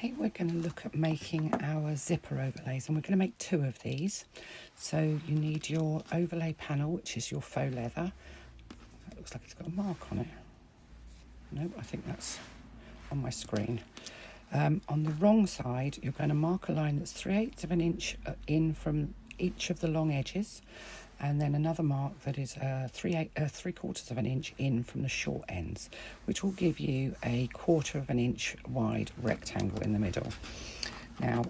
Today we're going to look at making our zipper overlays, and we're going to make 2 of these. So you need your overlay panel, which is your faux leather. It looks like it's got a mark on it. No, I think that's on my screen. On the wrong side, you're going to mark a line that's 3/8 of an inch in from each of the long edges, and then another mark that is 3/4 of an inch in from the short ends, which will give you a 1/4 of an inch wide rectangle in the middle. Now,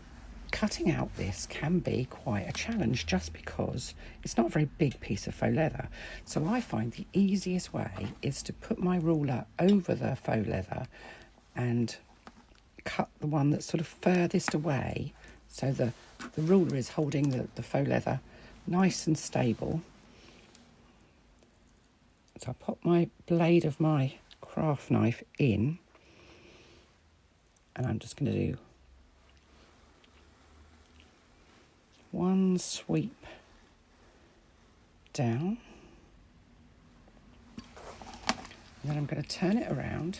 cutting out this can be quite a challenge just because it's not a very big piece of faux leather. So I find the easiest way is to put my ruler over the faux leather and cut the one that's sort of furthest away, so the ruler is holding the faux leather nice and stable. So I pop my blade of my craft knife in, and I'm just going to do one sweep down, and then I'm going to turn it around,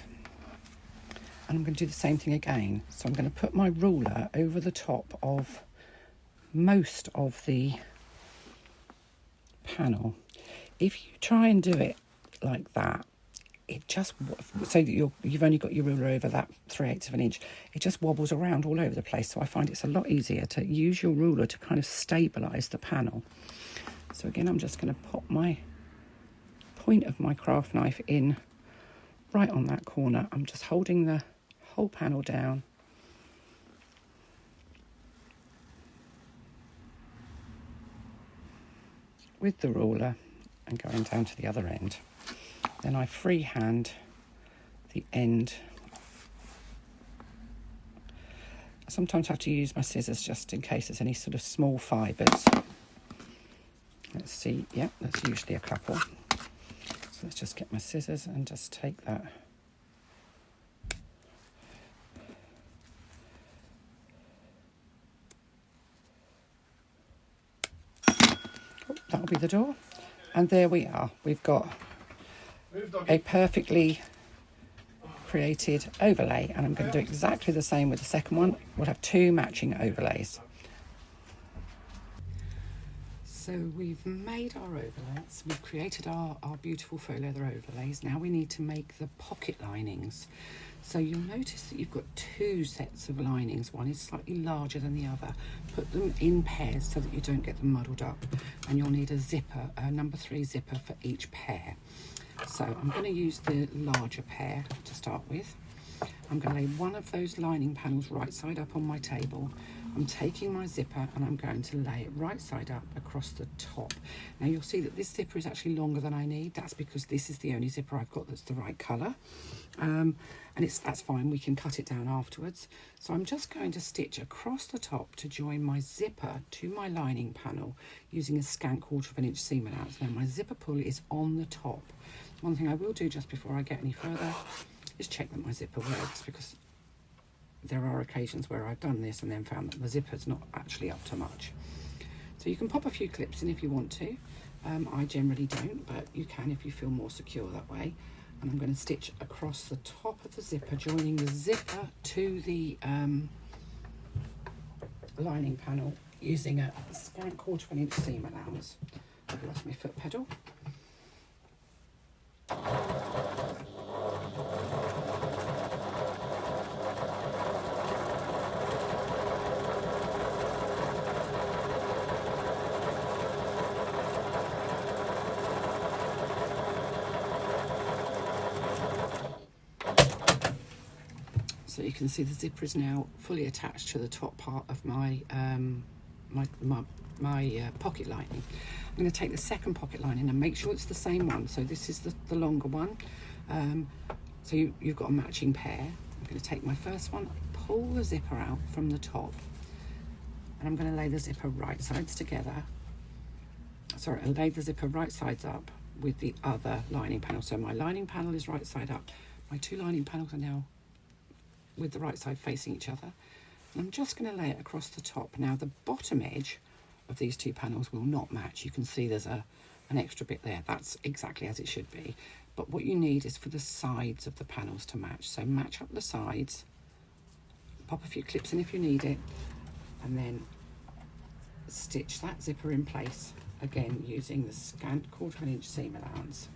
and I'm going to do the same thing again. So I'm going to put my ruler over the top of most of the panel. If you try and do it like that, it just, so that you've only got your ruler over that 3/8 of an inch, it just wobbles around all over the place. So I find it's a lot easier to use your ruler to kind of stabilise the panel. So again, I'm just going to pop my point of my craft knife in right on that corner. I'm just holding the whole panel down, with the ruler and going down to the other end. Then I freehand the end. I sometimes have to use my scissors just in case there's any sort of small fibres. Let's see, yeah, that's usually a couple. So let's just get my scissors and just take that. That'll be the door, and there we are. We've got a perfectly created overlay, and I'm going to do exactly the same with the second one. We'll have 2 matching overlays. So we've made our overlays, we've created our beautiful faux leather overlays. Now we need to make the pocket linings. So you'll notice that you've got 2 sets of linings. One is slightly larger than the other. Put them in pairs so that you don't get them muddled up. And you'll need a zipper, a number 3 zipper for each pair. So I'm going to use the larger pair to start with. I'm going to lay one of those lining panels right side up on my table. I'm taking my zipper and I'm going to lay it right side up across the top. Now you'll see that this zipper is actually longer than I need. That's because this is the only zipper I've got that's the right colour. And that's fine, we can cut it down afterwards. So I'm just going to stitch across the top to join my zipper to my lining panel using a scant 1/4 of an inch seam allowance. Now my zipper pull is on the top. One thing I will do just before I get any further is check that my zipper works, because there are occasions where I've done this and then found that the zipper's not actually up to much. So you can pop a few clips in if you want to. I generally don't, but you can if you feel more secure that way. And I'm going to stitch across the top of the zipper, joining the zipper to the lining panel using a scant 1/4 of an inch seam allowance. I've lost my foot pedal. So you can see the zipper is now fully attached to the top part of my pocket lining. I'm going to take the second pocket lining and make sure it's the same one. So this is the longer one. So you've got a matching pair. I'm going to take my first one, pull the zipper out from the top, and I'm going to lay the zipper right sides together. Sorry, I'll lay the zipper right sides up with the other lining panel. So my lining panel is right side up. My 2 lining panels are now with the right side facing each other. And I'm just going to lay it across the top. Now the bottom edge of these 2 panels will not match. You can see there's an extra bit there. That's exactly as it should be. But what you need is for the sides of the panels to match. So match up the sides pop a few clips in if you need it, and then stitch that zipper in place, again using the scant 1/4 inch seam allowance.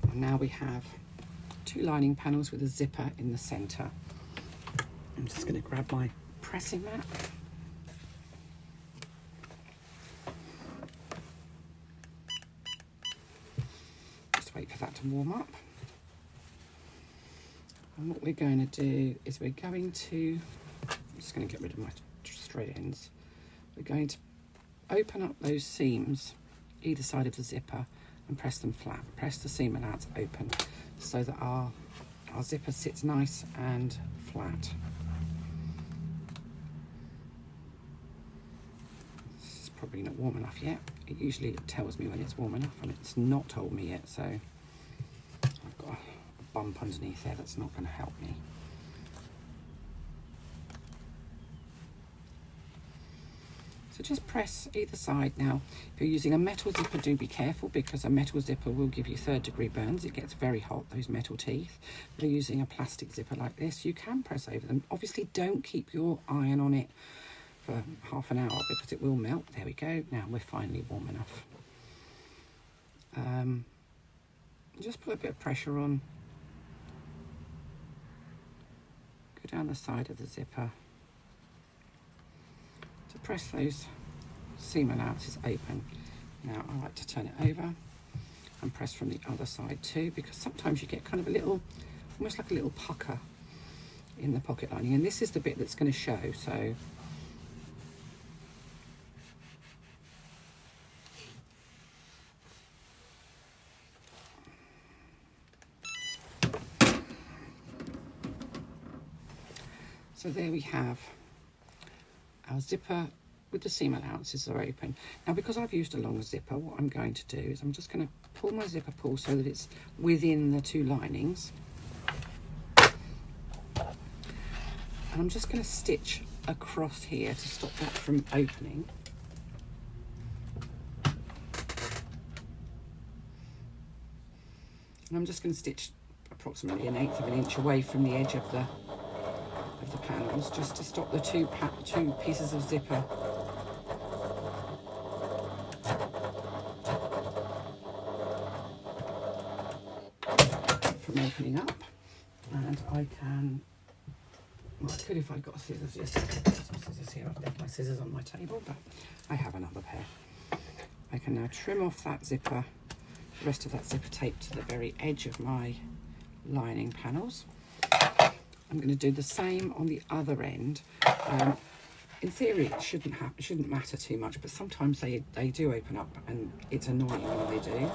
And now we have 2 lining panels with a zipper in the centre. I'm just going to grab my pressing mat. Just wait for that to warm up. And what we're going to do is I'm just going to get rid of my straight ends. We're going to open up those seams either side of the zipper and press them flat. Press the seam allowance open so that our zipper sits nice and flat. This is probably not warm enough yet. It usually tells me when it's warm enough, and it's not told me yet, so I've got a bump underneath there that's not going to help me. So just press either side. Now, if you're using a metal zipper, do be careful, because a metal zipper will give you 3rd degree burns. It gets very hot, those metal teeth. But if you're using a plastic zipper like this, you can press over them. Obviously, don't keep your iron on it for half an hour because it will melt. There we go. Now we're finally warm enough. Just put a bit of pressure on. Go down the side of the zipper to press those seam allowances open. Now I like to turn it over and press from the other side too, because sometimes you get kind of a little, almost like a little pucker in the pocket lining, and this is the bit that's going to show. So there we have our zipper with the seam allowances are open. Now, because I've used a long zipper, what I'm going to do is I'm just going to pull my zipper pull so that it's within the 2 linings. And I'm just going to stitch across here to stop that from opening. And I'm just going to stitch approximately 1/8 inch away from the edge of the panels, just to stop the two pieces of zipper from opening up. And I can, well, I could if I'd got scissors. Yes, I've got some scissors here. I've left my scissors on my table, but I have another pair. I can now trim off that zipper, the rest of that zipper tape to the very edge of my lining panels. I'm going to do the same on the other end. In theory, it shouldn't matter too much, but sometimes they do open up, and it's annoying when they do.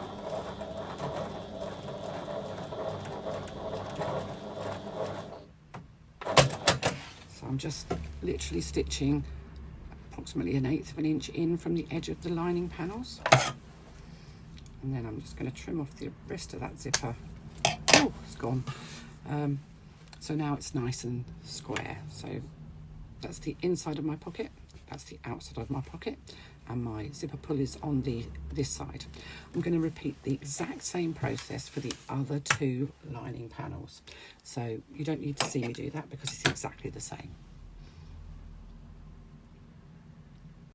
So I'm just literally stitching approximately 1/8 inch in from the edge of the lining panels, and then I'm just going to trim off the rest of that zipper. Oh, it's gone. So now it's nice and square. So that's the inside of my pocket, that's the outside of my pocket, and my zipper pull is on this side. I'm going to repeat the exact same process for the other 2 lining panels. So you don't need to see me do that because it's exactly the same.